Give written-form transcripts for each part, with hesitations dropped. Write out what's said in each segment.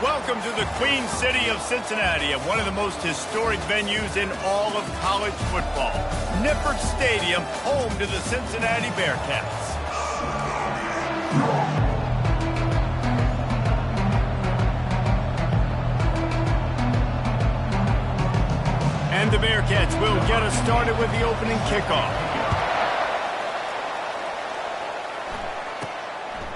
Welcome to the Queen City of Cincinnati, and one of the most historic venues in all of college football. Nippert Stadium, home to the Cincinnati Bearcats. And the Bearcats will get us started with the opening kickoff.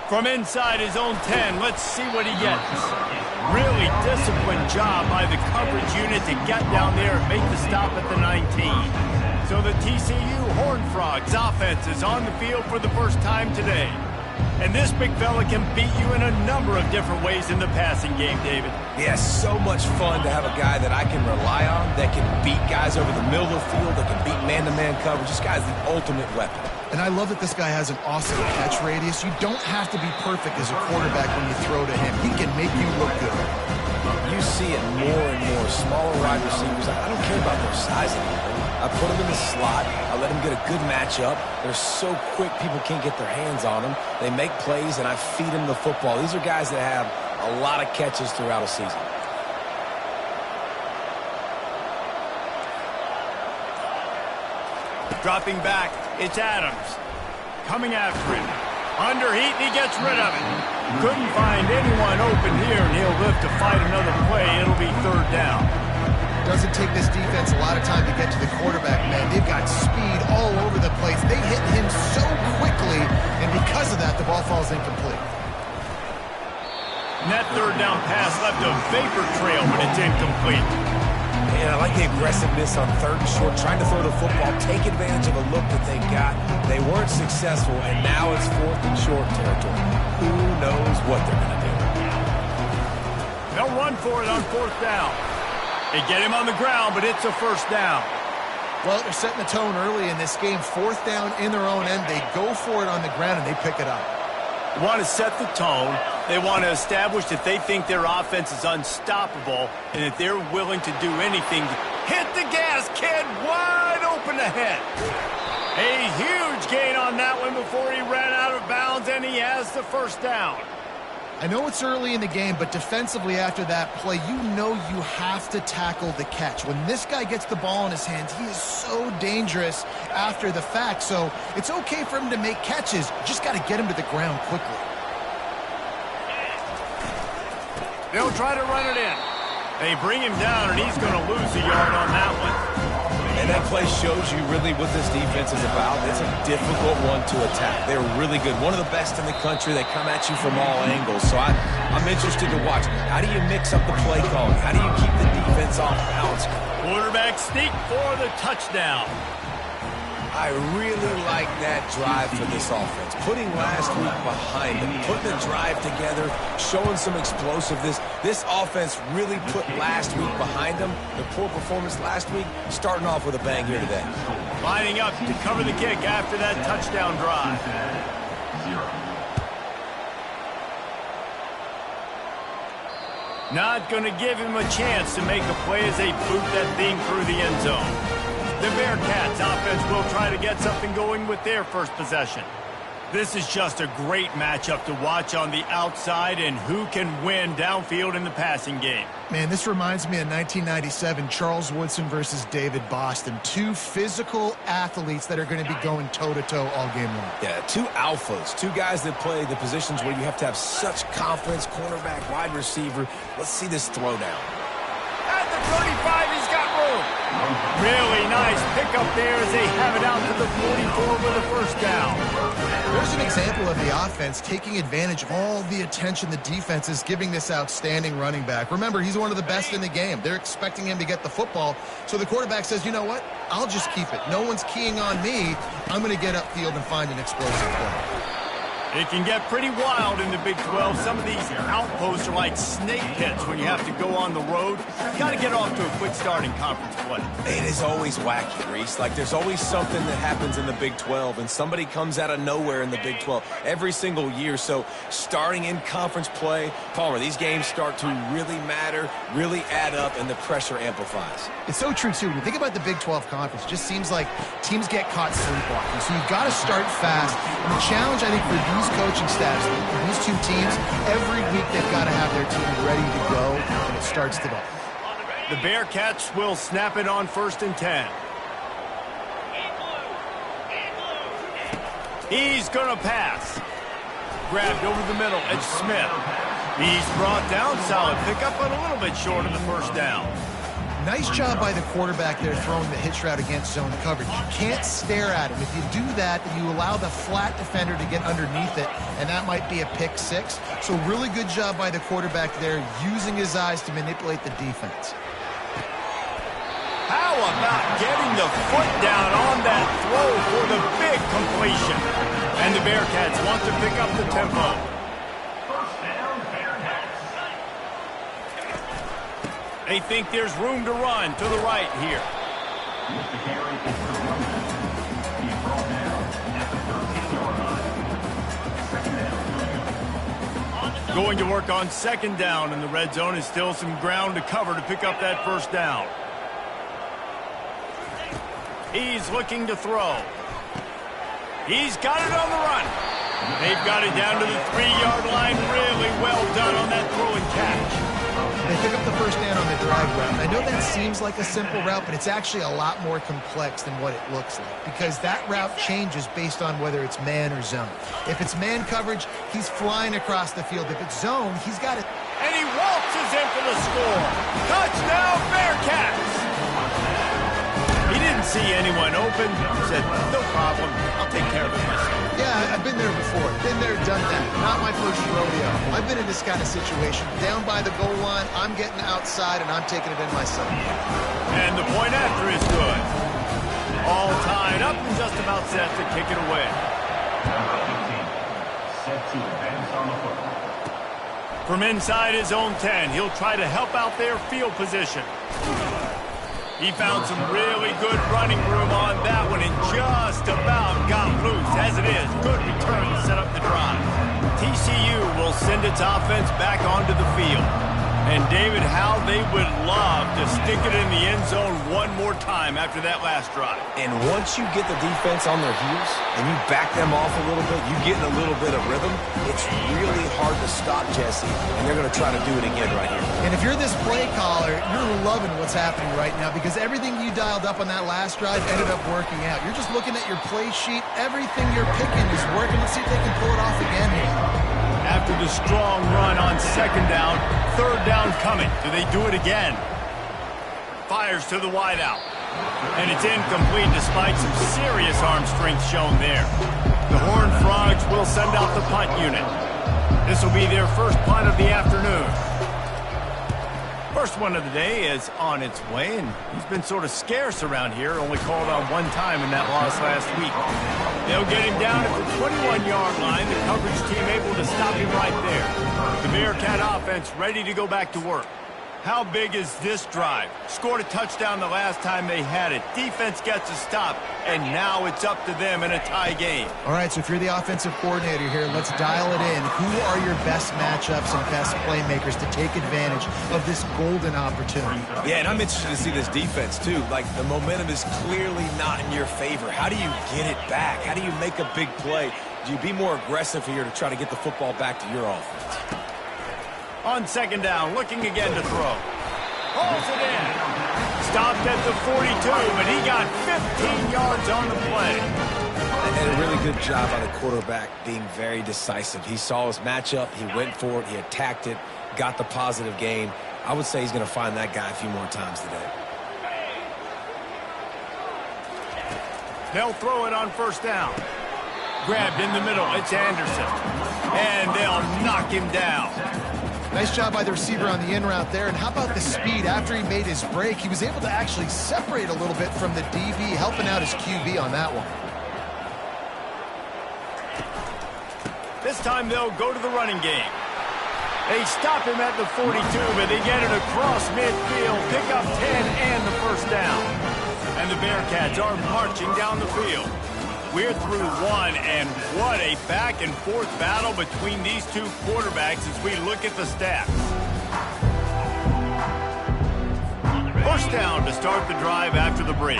From inside his own 10, let's see what he gets. Really disciplined job by the coverage unit to get down there and make the stop at the 19. So the TCU Horned Frogs offense is on the field for the first time today. And this big fella can beat you in a number of different ways in the passing game, David. Yeah, so much fun to have a guy that I can rely on, that can beat guys over the middle of the field, that can beat man-to-man coverage. This guy's the ultimate weapon. And I love that this guy has an awesome catch radius. You don't have to be perfect as a quarterback when you throw to him. He can make you look good. You see it more and more. Smaller wide receivers, I don't care about their size anymore. I put them in the slot. I let them get a good matchup. They're so quick, people can't get their hands on them. They make plays, and I feed them the football. These are guys that have a lot of catches throughout a season. Dropping back, it's Adams. Coming after him. Under heat, and he gets rid of it. Couldn't find anyone open here, and he'll live to fight another play. It'll be third down. Doesn't take this defense a lot of time to get to the quarterback, man. They've got speed all over the place. They hit him so quickly, and because of that, the ball falls incomplete. And that third down pass left a vapor trail, but it's incomplete. And I like the aggressiveness on third and short, trying to throw the football, take advantage of a look that they got. They weren't successful, and now it's fourth and short territory. Who knows what they're going to do? They'll run for it on fourth down. They get him on the ground, but it's a first down. Well, they're setting the tone early in this game. Fourth down in their own end. They go for it on the ground, and they pick it up. They want to set the tone. They want to establish that they think their offense is unstoppable and that they're willing to do anything. Hit the gas, kid. Wide open ahead. A huge gain on that one before he ran out of bounds, and he has the first down. I know it's early in the game, but defensively after that play, you know you have to tackle the catch. When this guy gets the ball in his hands, he is so dangerous after the fact. So it's okay for him to make catches. You just got to get him to the ground quickly. They'll try to run it in. They bring him down, and he's going to lose a yard on that one. And that play shows you really what this defense is about. It's a difficult one to attack. They're really good. One of the best in the country. They come at you from all angles. So I'm interested to watch. How do you mix up the play calling? How do you keep the defense off balance? Quarterback sneak for the touchdown. I really like that drive for this offense. Putting last week behind them, putting the drive together, showing some explosiveness. This offense really put last week behind them. The poor performance last week, starting off with a bang here today. Lining up to cover the kick after that touchdown drive. Not going to give him a chance to make a play as they boot that thing through the end zone. The Bearcats offense will try to get something going with their first possession. This is just a great matchup to watch on the outside, and who can win downfield in the passing game. Man, this reminds me of 1997, Charles Woodson versus David Boston. Two physical athletes that are going to be going toe-to-toe all game long. Yeah, two alphas, two guys that play the positions where you have to have such confidence, cornerback, wide receiver. Let's see this throwdown. At the 35, he's got room. Really nice pickup there as they have it out to the 44 with a first down. There's an example of the offense taking advantage of all the attention the defense is giving this outstanding running back. Remember, he's one of the best in the game. They're expecting him to get the football. So the quarterback says, you know what? I'll just keep it. No one's keying on me. I'm going to get upfield and find an explosive play. It can get pretty wild in the Big 12. Some of these outposts are like snake pits when you have to go on the road. Got to get off to a quick start in conference play. It is always wacky, Reese. Like, there's always something that happens in the Big 12, and somebody comes out of nowhere in the Big 12 every single year. So starting in conference play, Palmer, these games start to really matter, really add up, and the pressure amplifies. It's so true, too. When you think about the Big 12 conference, it just seems like teams get caught sleepwalking. So you've got to start fast. And the challenge, I think, for these coaching staffs, for these two teams, every week they've got to have their team ready to go. starts today. The Bearcats will snap it on 1st and 10. He's going to pass. Grabbed over the middle. It's Smith. He's brought down. Solid pickup, but a little bit short of the first down. Nice job by the quarterback there throwing the hitch route against zone coverage. You can't stare at him. If you do that, then you allow the flat defender to get underneath it, and that might be a pick six. So really good job by the quarterback there using his eyes to manipulate the defense. How about getting the foot down on that throw for the big completion? And the Bearcats want to pick up the tempo. They think there's room to run to the right here. Going to work on 2nd down, and the red zone is still some ground to cover to pick up that 1st down. He's looking to throw. He's got it on the run. They've got it down to the 3-yard line. Really well done on that throw and catch. They pick up the 1st down on the drag route. I know that seems like a simple route, but it's actually a lot more complex than what it looks like because that route changes based on whether it's man or zone. If it's man coverage, he's flying across the field. If it's zone, he's got it. And he waltzes in for the score. Touchdown, Bearcats! He didn't see anyone open. He said, no problem. I'll take care of it myself. Yeah, I've been there before. Been there, done that. Not my first rodeo. I've been in this kind of situation. Down by the goal line, I'm getting outside, and I'm taking it in myself. And the point after is good. All tied up and just about set to kick it away. From inside his own 10, he'll try to help out their field position. He found some really good running room on that one and just about got loose. As it is, good return to set up the drive. TCU will send its offense back onto the field. And David, how they would love to stick it in the end zone one more time after that last drive. And once you get the defense on their heels and you back them off a little bit, you get in a little bit of rhythm, it's really hard to stop Jesse, and they're going to try to do it again right here. And if you're this play caller, you're loving what's happening right now because everything you dialed up on that last drive ended up working out. You're just looking at your play sheet. Everything you're picking is working. Let's see if they can pull it off again here. After the strong run on 2nd down, 3rd down coming. Do they do it again? Fires to the wideout. And it's incomplete despite some serious arm strength shown there. The Horned Frogs will send out the punt unit. This will be their first punt of the afternoon. First one of the day is on its way, and he's been sort of scarce around here, only called on one time in that loss last week. They'll get him down at the 21-yard line, the coverage team able to stop him right there. The Bearcat offense ready to go back to work. How big is this drive? Scored a touchdown the last time they had it. Defense gets a stop, and now it's up to them in a tie game. All right, so if you're the offensive coordinator here, let's dial it in. Who are your best matchups and best playmakers to take advantage of this golden opportunity? Yeah, and I'm interested to see this defense, too. Like, the momentum is clearly not in your favor. How do you get it back? How do you make a big play? Do you be more aggressive here to try to get the football back to your offense? On 2nd down, looking again to throw. Hauls it in. Stopped at the 42, but he got 15 yards on the play. And a really good job by the quarterback being very decisive. He saw his matchup, he went for it, he attacked it, got the positive gain. I would say he's going to find that guy a few more times today. They'll throw it on 1st down. Grabbed in the middle, it's Anderson. And they'll knock him down. Nice job by the receiver on the in route there. And how about the speed? After he made his break, he was able to actually separate a little bit from the DB, helping out his QB on that one. This time they'll go to the running game. They stop him at the 42, but they get it across midfield, pick up 10 and the 1st down. And the Bearcats are marching down the field. We're through one, and what a back-and-forth battle between these two quarterbacks as we look at the stats. 1st down to start the drive after the break.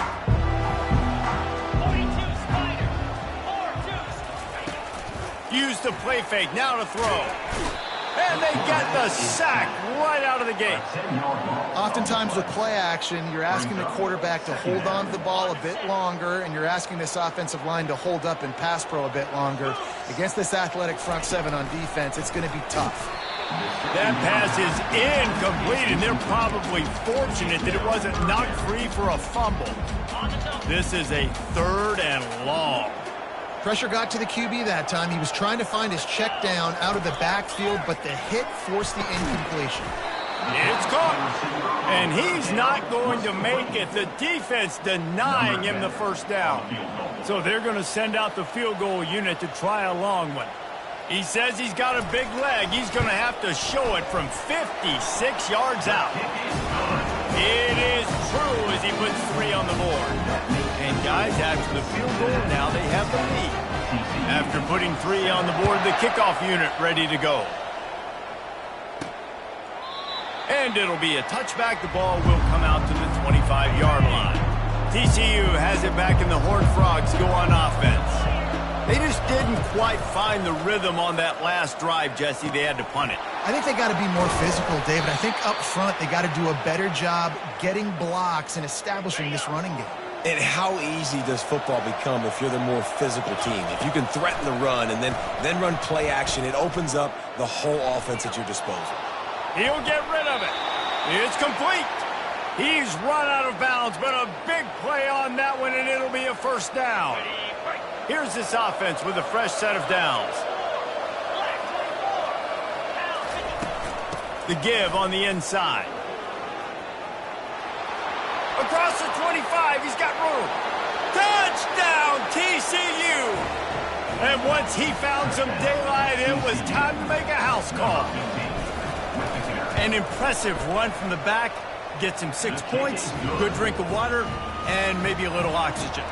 Use the play fake, now to throw. And they get the sack right out of the gate. Oftentimes with play action, you're asking the quarterback to hold on to the ball a bit longer, and you're asking this offensive line to hold up in pass pro a bit longer. Against this athletic front seven on defense, it's going to be tough. That pass is incomplete, and they're probably fortunate that it wasn't knocked free for a fumble. This is a 3rd and long. Pressure got to the QB that time. He was trying to find his check down out of the backfield, but the hit forced the incompletion. It's caught, and he's not going to make it. The defense denying him the first down. So they're going to send out the field goal unit to try a long one. He says he's got a big leg. He's going to have to show it from 56 yards out. It is true as he puts 3 on the board. And guys, after the field goal, now they have the lead. After putting 3 on the board, the kickoff unit ready to go. And it'll be a touchback. The ball will come out to the 25-yard line. TCU has it back, and the Horned Frogs go on offense. They just didn't quite find the rhythm on that last drive, Jesse. They had to punt it. I think they got to be more physical, David. I think up front they got to do a better job getting blocks and establishing this running game. And how easy does football become if you're the more physical team? If you can threaten the run and then run play action, it opens up the whole offense at your disposal. He'll get rid of it. It's complete. He's run out of bounds, but a big play on that one, and it'll be a first down. Here's this offense with a fresh set of downs. The give on the inside. Across the 25, he's got room. Touchdown, TCU! And once he found some daylight, it was time to make a house call. An impressive run from the back. Gets him 6 points, good drink of water, and maybe a little oxygen.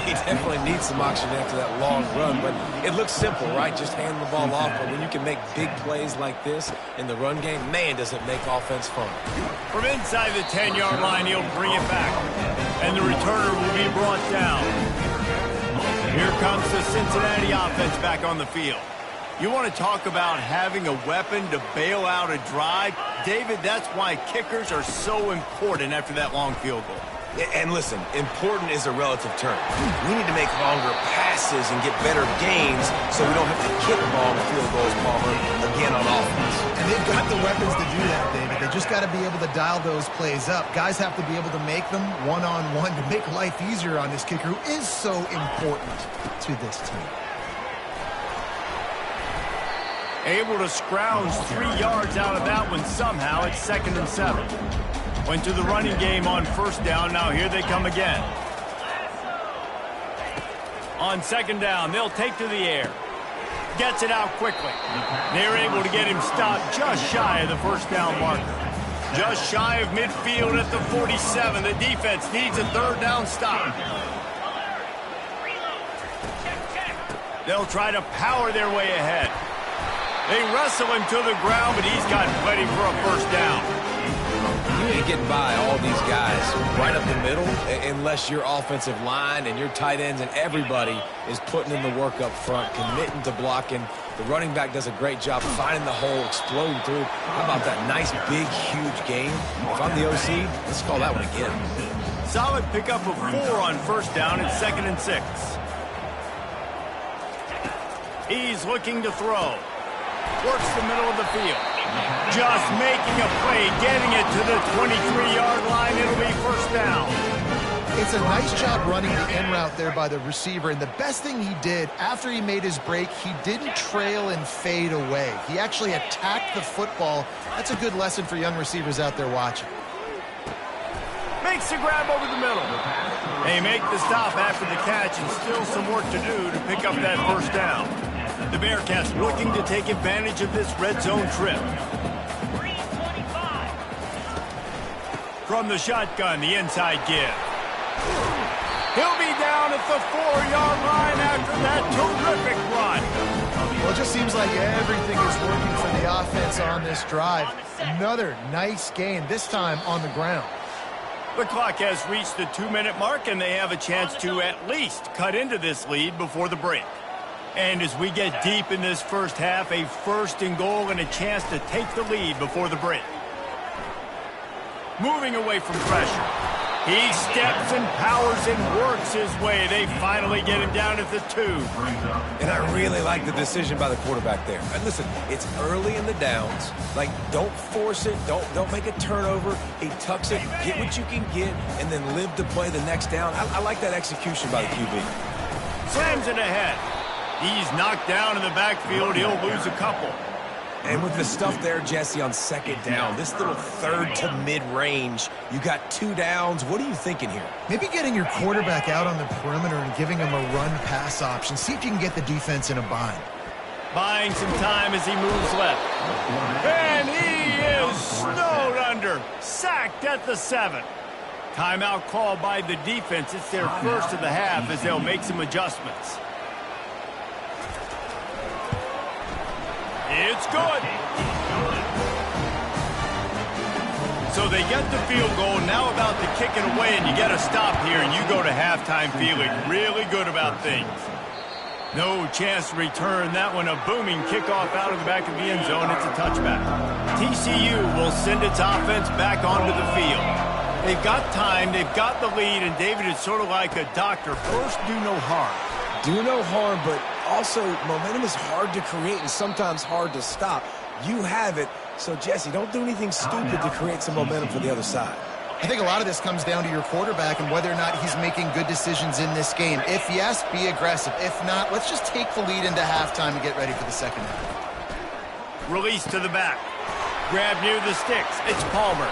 He definitely needs some oxygen after that long run, but it looks simple, right? Just hand the ball off. But when you can make big plays like this in the run game, man, does it make offense fun. From inside the 10-yard line, he'll bring it back, and the returner will be brought down. Here comes the Cincinnati offense back on the field. You want to talk about having a weapon to bail out a drive? David, that's why kickers are so important after that long field goal. And listen, important is a relative term. We need to make longer passes and get better gains so we don't have to kick long field goals, Palmer, again on offense. And they've got the weapons to do that, David. They just got to be able to dial those plays up. Guys have to be able to make them one-on-one to make life easier on this kicker who is so important to this team. Able to scrounge 3 yards out of that one somehow. It's 2nd and 7. Went to the running game on first down. Now here they come again. On 2nd down, they'll take to the air. Gets it out quickly. They're able to get him stopped just shy of the first down marker. Just shy of midfield at the 47. The defense needs a 3rd down stop. They'll try to power their way ahead. They wrestle him to the ground, but he's got plenty for a first down. You ain't getting by all these guys right up the middle unless your offensive line and your tight ends and everybody is putting in the work up front, committing to blocking. The running back does a great job finding the hole, exploding through. How about that nice, big, huge game? If I'm the OC, let's call that one again. Solid pickup of 4 on first down. It's 2nd and 6. He's looking to throw. Works the middle of the field. Just making a play, getting it to the 23-yard line. It'll be first down. It's a nice job running the in route there by the receiver. And the best thing he did after he made his break, he didn't trail and fade away. He actually attacked the football. That's a good lesson for young receivers out there watching. Makes the grab over the middle. They make the stop after the catch, and still some work to do to pick up that first down. The Bearcats looking to take advantage of this red zone trip. From the shotgun, the inside give. He'll be down at the 4-yard line after that terrific run. Well, it just seems like everything is working for the offense on this drive. Another nice gain, this time on the ground. The clock has reached the 2-minute mark, and they have a chance to at least cut into this lead before the break. And as we get deep in this first half, a 1st and goal and a chance to take the lead before the break. Moving away from pressure. He steps and powers and works his way. They finally get him down at the 2. And I really like the decision by the quarterback there. And listen, it's early in the downs. Like, don't force it. Don't make a turnover. He tucks it, get what you can get, and then live to play the next down. I like that execution by the QB. Slams it ahead. He's knocked down in the backfield. He'll lose a couple. And with the stuff there, Jesse, on 2nd down, this little 3rd to mid-range, you got 2 downs. What are you thinking here? Maybe getting your quarterback out on the perimeter and giving him a run-pass option. See if you can get the defense in a bind. Buying some time as he moves left. And he is snowed under. Sacked at the 7. Timeout called by the defense. It's their first of the half as they'll make some adjustments. It's good. So they get the field goal, now about to kick it away, and you get a stop here, and you go to halftime feeling really good about things. No chance to return that one. A booming kickoff out of the back of the end zone. It's a touchback. TCU will send its offense back onto the field. They've got time, they've got the lead, and David, it's sort of like a doctor. First, do no harm. Do no harm, but also momentum is hard to create and sometimes hard to stop. You have it, so Jesse, don't do anything stupid to create some momentum for the other side. I think a lot of this comes down to your quarterback and whether or not he's making good decisions in this game. If yes, be aggressive. If not, let's just take the lead into halftime and get ready for the second half. Release to the back. Grab near the sticks. It's Palmer.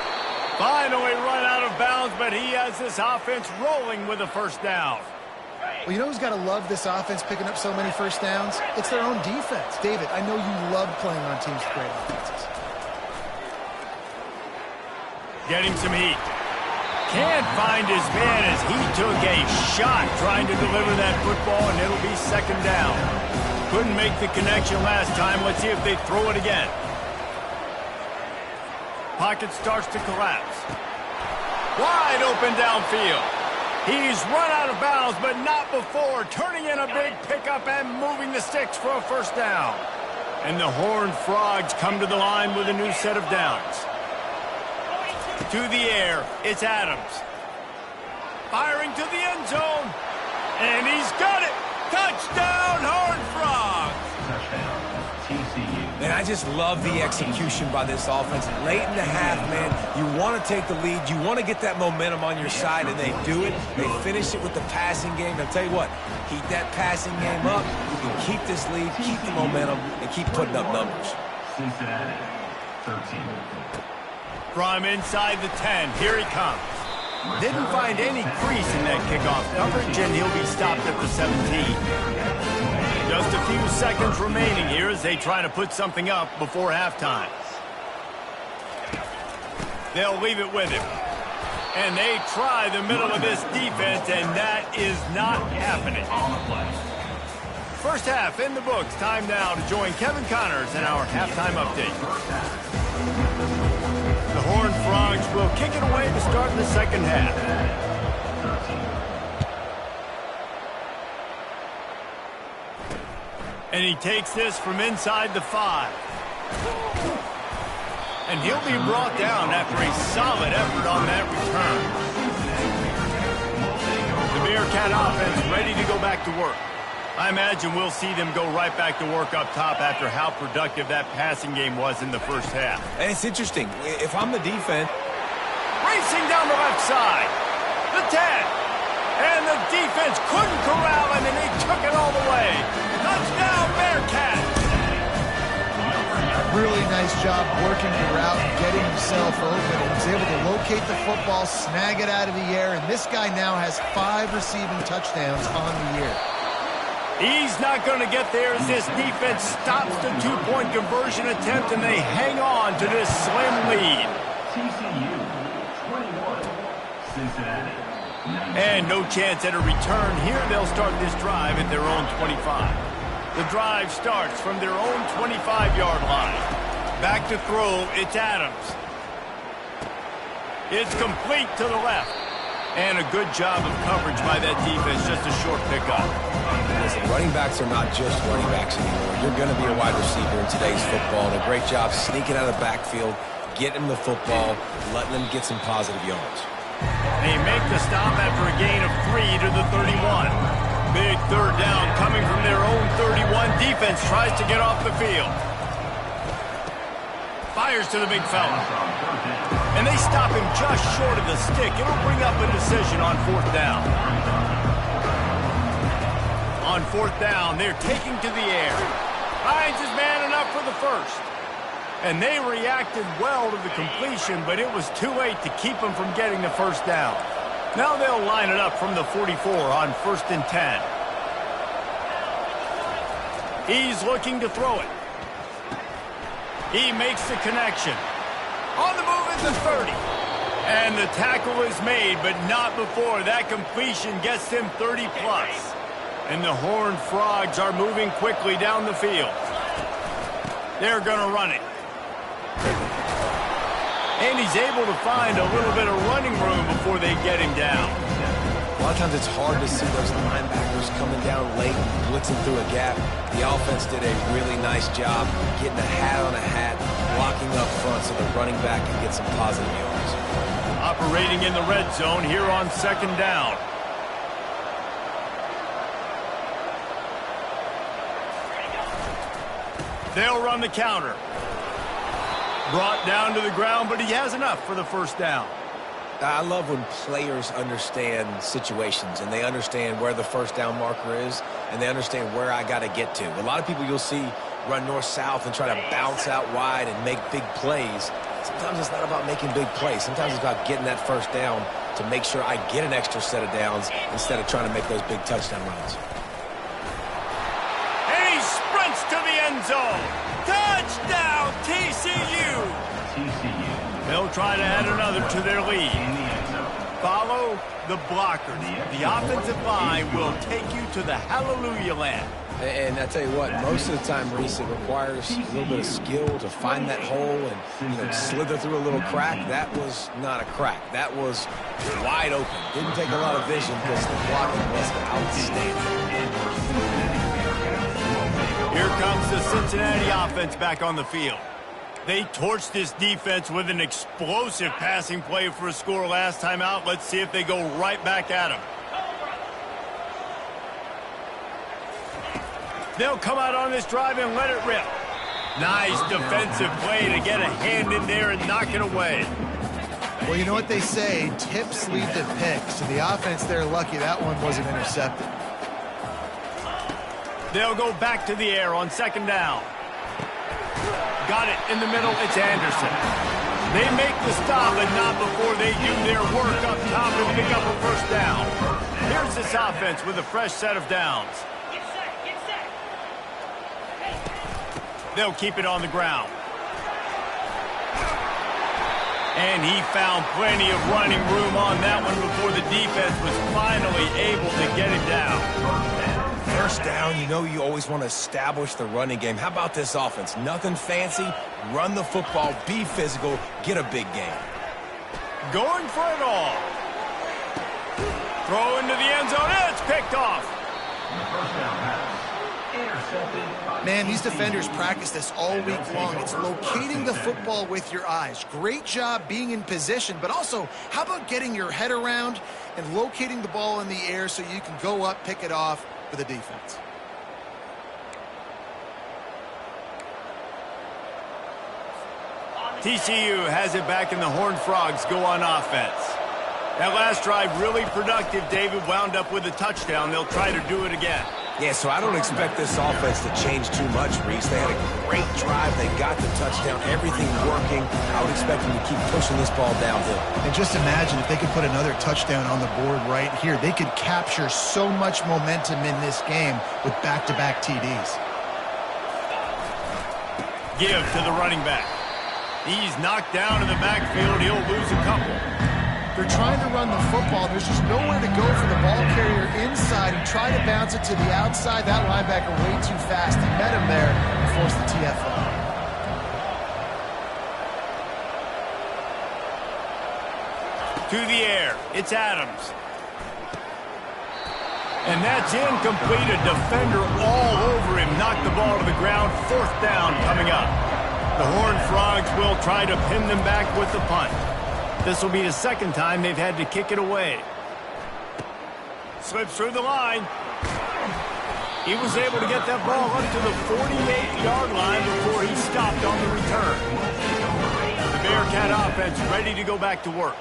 Finally run out of bounds, but he has this offense rolling with a 1st down. Well, you know who's got to love this offense picking up so many 1st downs? It's their own defense. David, I know you love playing on teams with great offenses. Getting some heat. Can't find his man as he took a shot trying to deliver that football, and it'll be 2nd down. Couldn't make the connection last time. Let's see if they throw it again. Pocket starts to collapse. Wide open downfield. He's run out of bounds, but not before. Turning in a big pickup and moving the sticks for a 1st down. And the Horned Frogs come to the line with a new set of downs. To the air, it's Adams. Firing to the end zone. And he's got it. Touchdown, Horned Frogs. Touchdown, TCU. And I just love the execution by this offense. Late in the half, man, you want to take the lead. You want to get that momentum on your side, and they do it. They finish it with the passing game. I'll tell you what, keep that passing game up. You can keep this lead, keep the momentum, and keep putting up numbers. Cincinnati, 13. From inside the 10, here he comes. Didn't find any crease in that kickoff coverage, and he'll be stopped at the 17. Just a few seconds remaining here as they try to put something up before halftime. They'll leave it with him. And they try the middle of this defense, and that is not happening. First half in the books. Time now to join Kevin Connors in our halftime update. The Horned Frogs will kick it away to start the second half. And he takes this from inside the 5. And he'll be brought down after a solid effort on that return. The Bearcat offense ready to go back to work. I imagine we'll see them go right back to work up top after how productive that passing game was in the first half. And it's interesting. If I'm the defense... Racing down the left side. The 10. And the defense couldn't corral him, and he took it all the way. Touchdown, Bearcats! Really nice job working the route and getting himself open. He was able to locate the football, snag it out of the air, and this guy now has 5 receiving touchdowns on the year. He's not going to get there as this defense stops the 2-point conversion attempt, and they hang on to this slim lead. TCU, 21. Cincinnati. And no chance at a return here. They'll start this drive at their own 25. The drive starts from their own 25-yard line. Back to throw, it's Adams. It's complete to the left. And a good job of coverage by that defense, just a short pickup. Listen, running backs are not just running backs anymore. You're going to be a wide receiver in today's football, and a great job sneaking out of the backfield, getting them the football, letting them get some positive yards. They make the stop after a gain of 3 to the 31. Big third down coming from their own 31. Defense tries to get off the field. Fires to the big fella. And they stop him just short of the stick. It'll bring up a decision on 4th down. On 4th down, they're taking to the air. Finds his man enough for the first. And they reacted well to the completion, but it was too late to keep them from getting the first down. Now they'll line it up from the 44 on 1st and 10. He's looking to throw it. He makes the connection. On the move at the 30. And the tackle is made, but not before that completion gets him 30+. And the Horned Frogs are moving quickly down the field. They're going to run it. And he's able to find a little bit of running room before they get him down. A lot of times it's hard to see those linebackers coming down late and blitzing through a gap. The offense did a really nice job getting a hat on a hat, blocking up front so the running back can get some positive yards. Operating in the red zone here on 2nd down. They'll run the counter. Brought down to the ground, but he has enough for the 1st down. I love when players understand situations and they understand where the 1st down marker is and they understand where I got to get to. A lot of people you'll see run north-south and try to bounce out wide and make big plays. Sometimes it's not about making big plays. Sometimes it's about getting that 1st down to make sure I get an extra set of downs instead of trying to make those big touchdown runs. And he sprints to the end zone. Touchdown, TCU! TCU. They'll try to add another to their lead. Follow the blockers. The offensive line will take you to the hallelujah land. And I tell you what, most of the time, Reese, it requires a little bit of skill to find that hole and slither through a little crack. That was not a crack. That was wide open. Didn't take a lot of vision because the blocking was outstanding. Here comes the Cincinnati offense back on the field. They torched this defense with an explosive passing play for a score last time out. Let's see if they go right back at him. They'll come out on this drive and let it rip. Nice defensive play to get a hand in there and knock it away. Well, you know what they say, tips lead to picks. So the offense, they're lucky that one wasn't intercepted. They'll go back to the air on 2nd down. Got it in the middle. It's Anderson. They make the stop, and not before they do their work up top and pick up a 1st down. Here's this offense with a fresh set of downs. They'll keep it on the ground. And he found plenty of running room on that one before the defense was finally able to get him down. 1st down, you know you always want to establish the running game. How about this offense? Nothing fancy. Run the football, be physical, get a big game. Going for it all. Throw into the end zone. It's picked off. Man, these defenders practice this all week long. It's locating the football with your eyes. Great job being in position, but also, how about getting your head around and locating the ball in the air so you can go up, pick it off for the defense. TCU has it back, and the Horned Frogs go on offense. That last drive really productive. David wound up with a touchdown. They'll try to do it again. Yeah, so I don't expect this offense to change too much, Reese. They had a great drive. They got the touchdown. Everything working. I would expect them to keep pushing this ball downhill. And just imagine if they could put another touchdown on the board right here. They could capture so much momentum in this game with back-to-back TDs. Give to the running back. He's knocked down in the backfield. He'll lose a couple. They're trying to run the football. There's just nowhere to go for the ball carrier inside and try to bounce it to the outside. That linebacker way too fast. He met him there and forced the TFL. To the air. It's Adams. And that's incomplete. A defender all over him. Knocked the ball to the ground. 4th down coming up. The Horned Frogs will try to pin them back with the punt. This will be the 2nd time they've had to kick it away. Slips through the line. He was able to get that ball up to the 48-yard line before he stopped on the return. The Bearcat offense ready to go back to work.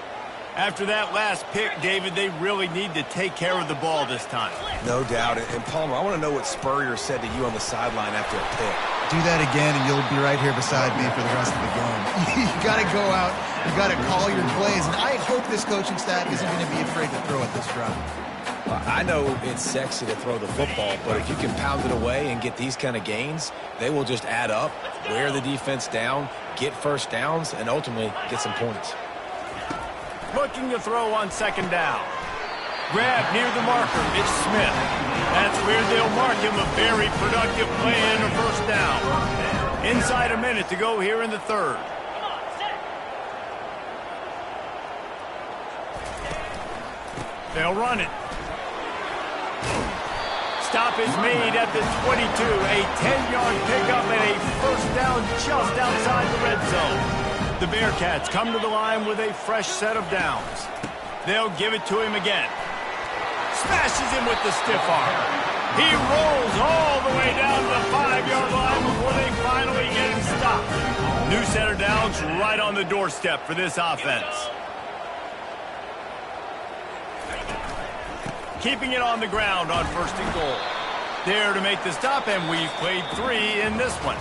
After that last pick, David, they really need to take care of the ball this time. No doubt. And Palmer, I want to know what Spurrier said to you on the sideline after a pick. Do that again, and you'll be right here beside me for the rest of the game. You got to go out. You got to call your plays. And I hope this coaching staff isn't going to be afraid to throw at this drive. I know it's sexy to throw the football, but if you can pound it away and get these kind of gains, they will just add up, wear the defense down, get first downs, and ultimately get some points. Looking to throw on 2nd down. Grab near the marker, Mitch Smith. That's where they'll mark him. A very productive play and a 1st down. Inside a minute to go here in the 3rd. They'll run it. Stop is made at the 22. A 10-yard pickup and a 1st down just outside the red zone. The Bearcats come to the line with a fresh set of downs. They'll give it to him again. Smashes him with the stiff arm. He rolls all the way down to the 5-yard line before they finally get him stopped. New set of downs right on the doorstep for this offense. Keeping it on the ground on 1st and goal. There to make the stop, and we've played 3 in this one.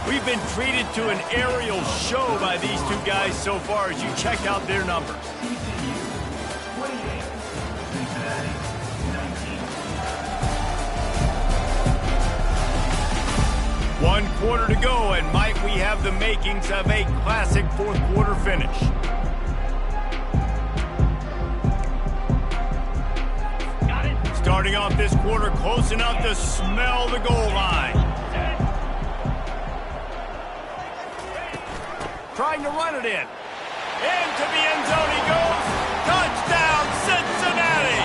We've been treated to an aerial show by these two guys so far as you check out their numbers. TCU 28, Cincinnati 19. 1 quarter to go, and might we have the makings of a classic 4th quarter finish. Starting off this quarter close enough to smell the goal line. Trying to run it in. Into the end zone he goes. Touchdown, Cincinnati!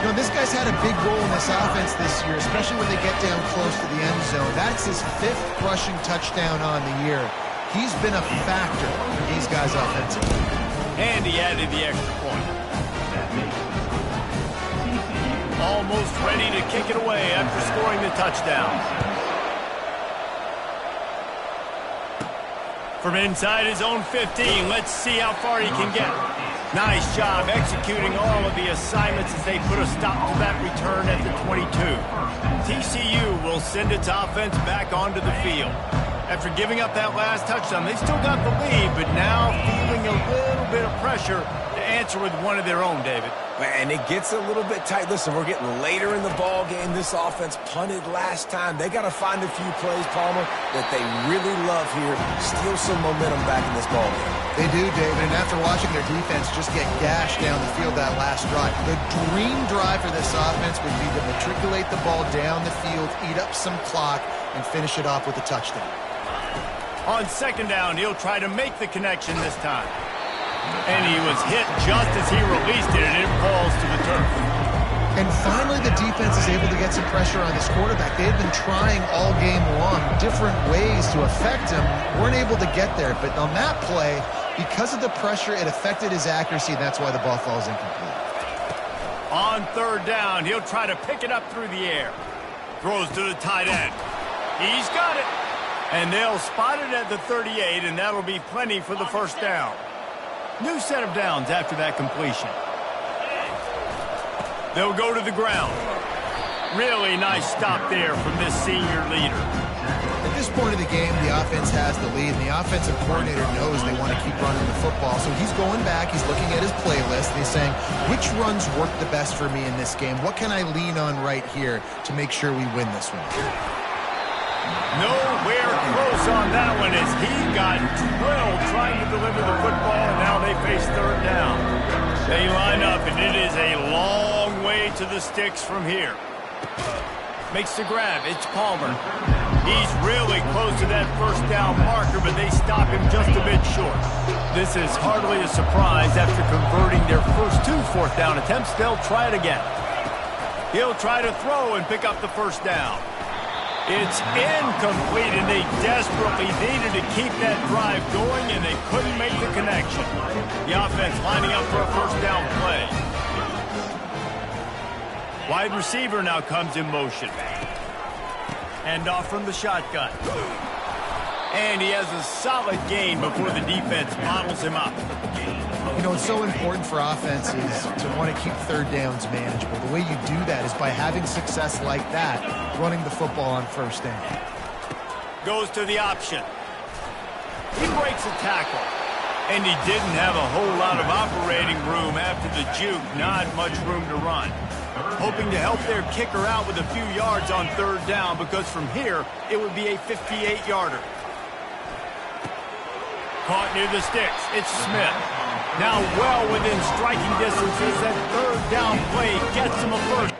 You know, this guy's had a big role in this offense this year, especially when they get down close to the end zone. That's his 5th rushing touchdown on the year. He's been a factor for these guys offensively. And he added the extra point. Almost ready to kick it away after scoring the touchdown. From inside his own 15, let's see how far he can get. Nice job executing all of the assignments as they put a stop to that return at the 22. TCU will send its offense back onto the field. After giving up that last touchdown, they still got the lead, but now feeling a little bit of pressure to answer with one of their own, David. And it gets a little bit tight. Listen, we're getting later in the ball game. This offense punted last time. They got to find a few plays, Palmer, that they really love here. Steal some momentum back in this ball game. They do, David, and after watching their defense just get gashed down the field that last drive, the dream drive for this offense would be to matriculate the ball down the field, eat up some clock, and finish it off with a touchdown. On 2nd down, he'll try to make the connection this time. And he was hit just as he released it, and it falls to the turf. And finally, the defense is able to get some pressure on this quarterback. They had been trying all game long different ways to affect him, weren't able to get there. But on that play, because of the pressure, it affected his accuracy, and that's why the ball falls incomplete. On 3rd down, he'll try to pick it up through the air. Throws to the tight end. He's got it. And they'll spot it at the 38, and that'll be plenty for the 1st down. New set of downs after that completion. They'll go to the ground. Really nice stop there from this senior leader. At this point of the game, the offense has the lead, and the offensive coordinator knows they want to keep running the football. So he's going back, he's looking at his playlist, and he's saying, which runs work the best for me in this game? What can I lean on right here to make sure we win this one? Nowhere close on that one as he got drilled trying to deliver the football, and now they face 3rd down. They line up, and it is a long way to the sticks from here. Makes the grab. It's Palmer. He's really close to that first down marker, but they stop him just a bit short. This is hardly a surprise. After converting their first 2 fourth-down attempts, they'll try it again. He'll try to throw and pick up the first down. It's incomplete, and they desperately needed to keep that drive going, and they couldn't make the connection. The offense lining up for a first down play. Wide receiver now comes in motion. Hand off from the shotgun. And he has a solid gain before the defense models him up. You know, it's so important for offenses to want to keep third downs manageable. The way you do that is by having success like that, running the football on first down. Goes to the option. He breaks a tackle. And he didn't have a whole lot of operating room after the juke. Not much room to run. Hoping to help their kicker out with a few yards on third down, because from here, it would be a 58-yarder. Caught near the sticks. It's Smith. Now well within striking distance as that third down play gets him a first.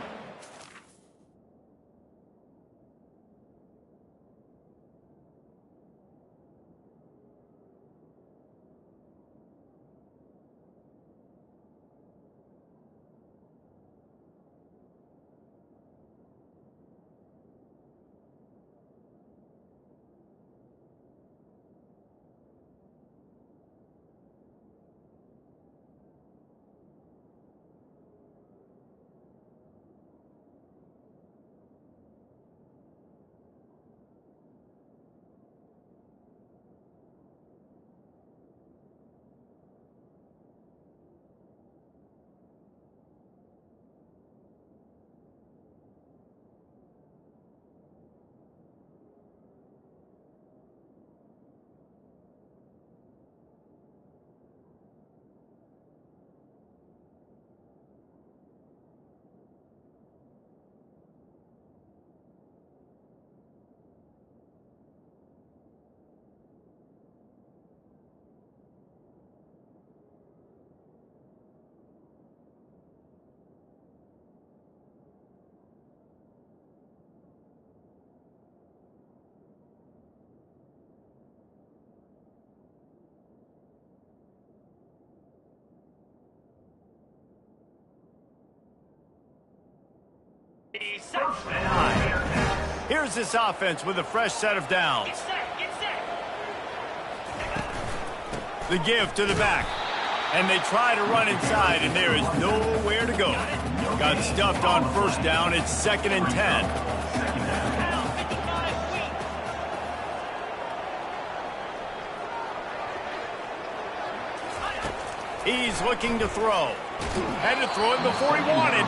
Here's this offense with a fresh set of downs. The give to the back. And they try to run inside, and there is nowhere to go. Got stuffed on first down. It's 2nd and 10. He's looking to throw. Had to throw it before he wanted.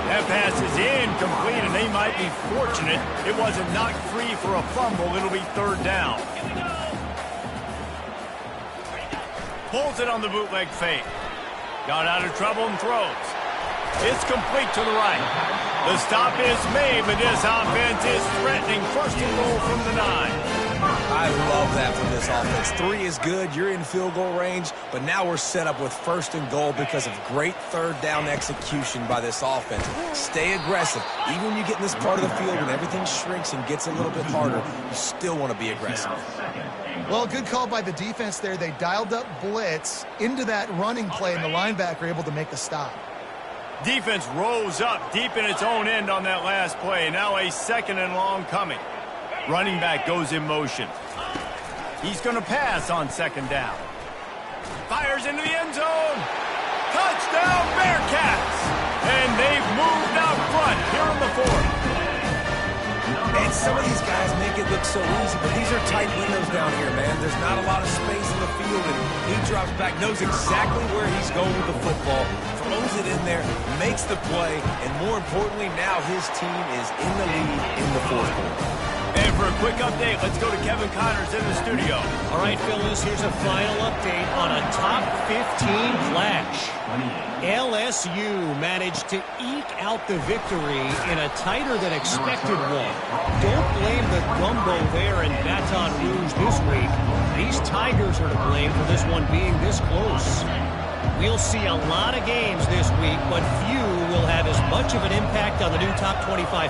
That pass is incomplete, and they might be fortunate it wasn't knocked free for a fumble. It'll be third down. Pulls it on the bootleg fake. Got out of trouble and throws. It's complete to the right. The stop is made, but this offense is threatening. First and goal from the 9. I love that from this offense. 3 is good. You're in field goal range, but now we're set up with 1st and goal because of great third down execution by this offense. Stay aggressive. Even when you get in this part of the field when everything shrinks and gets a little bit harder, you still want to be aggressive. Well, good call by the defense there. They dialed up blitz into that running play, and the linebacker able to make the stop. Defense rose up deep in its own end on that last play. Now a 2nd and long coming. Running back goes in motion. He's going to pass on 2nd down. Fires into the end zone. Touchdown, Bearcats! And they've moved out front here in the 4th. And some of these guys make it look so easy, but these are tight windows down here, man. There's not a lot of space in the field, and he drops back, knows exactly where he's going with the football, throws it in there, makes the play, and more importantly, now his team is in the lead in the 4th quarter. And for a quick update, let's go to Kevin Connors in the studio. All right, Phyllis, here's a final update on a top 15 flash. LSU managed to eke out the victory in a tighter than expected one. Don't blame the gumbo there in Baton Rouge this week. These Tigers are to blame for this one being this close. We'll see a lot of games this week, but few will have as much of an impact on the new top 25.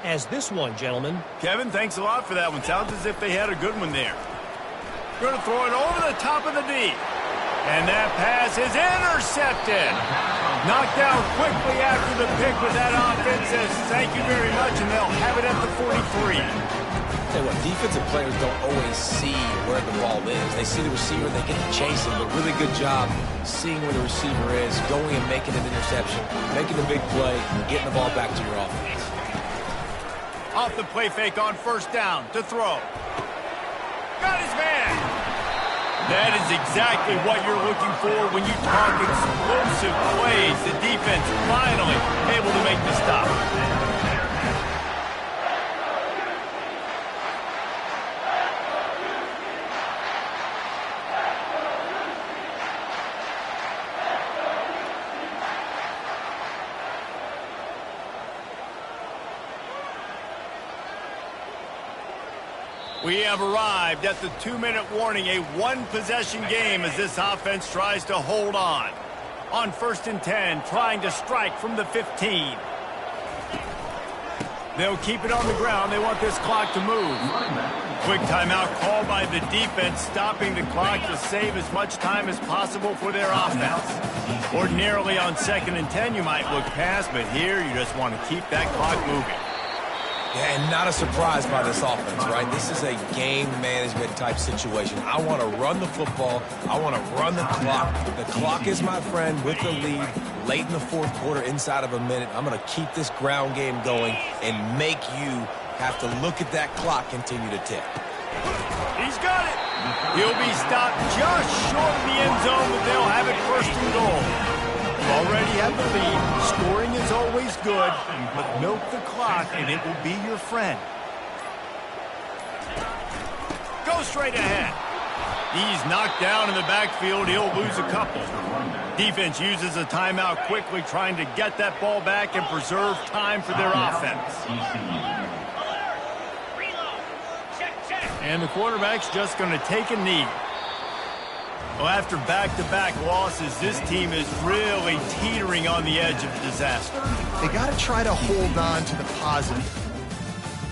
as this one, gentlemen. Kevin, thanks a lot for that one. Sounds as if they had a good one there. Going to throw it over the top of the D. And that pass is intercepted. Knocked down quickly after the pick, but that offense says thank you very much, and they'll have it at the 43. Tell you what, defensive players don't always see where the ball is. They see the receiver, they get to chase him, but really good job seeing where the receiver is, going and making an interception, making a big play, and getting the ball back to your offense. Off the play fake on first down to throw. Got his man. That is exactly what you're looking for when you talk explosive plays. The defense finally able to make the stop. We have arrived at the 2-minute warning, a one-possession game as this offense tries to hold on. On 1st and 10, trying to strike from the 15. They'll keep it on the ground. They want this clock to move. Quick timeout called by the defense, stopping the clock to save as much time as possible for their offense. Ordinarily on 2nd and 10, you might look past, but here you just want to keep that clock moving. Yeah, and not a surprise by this offense, right? This is a game management type situation. I want to run the football. I want to run the clock. The clock is my friend with the lead late in the 4th quarter, inside of a minute. I'm going to keep this ground game going and make you have to look at that clock continue to tick. He's got it. He'll be stopped just short of the end zone, but they'll have it 1st and goal. Already have the lead. Scoring is always good, but milk the clock and it will be your friend. Go straight ahead. He's knocked down in the backfield. He'll lose a couple. Defense uses a timeout quickly, trying to get that ball back and preserve time for their offense. And the quarterback's just going to take a knee. Well, after back-to-back losses, this team is really teetering on the edge of disaster. They got to try to hold on to the positive.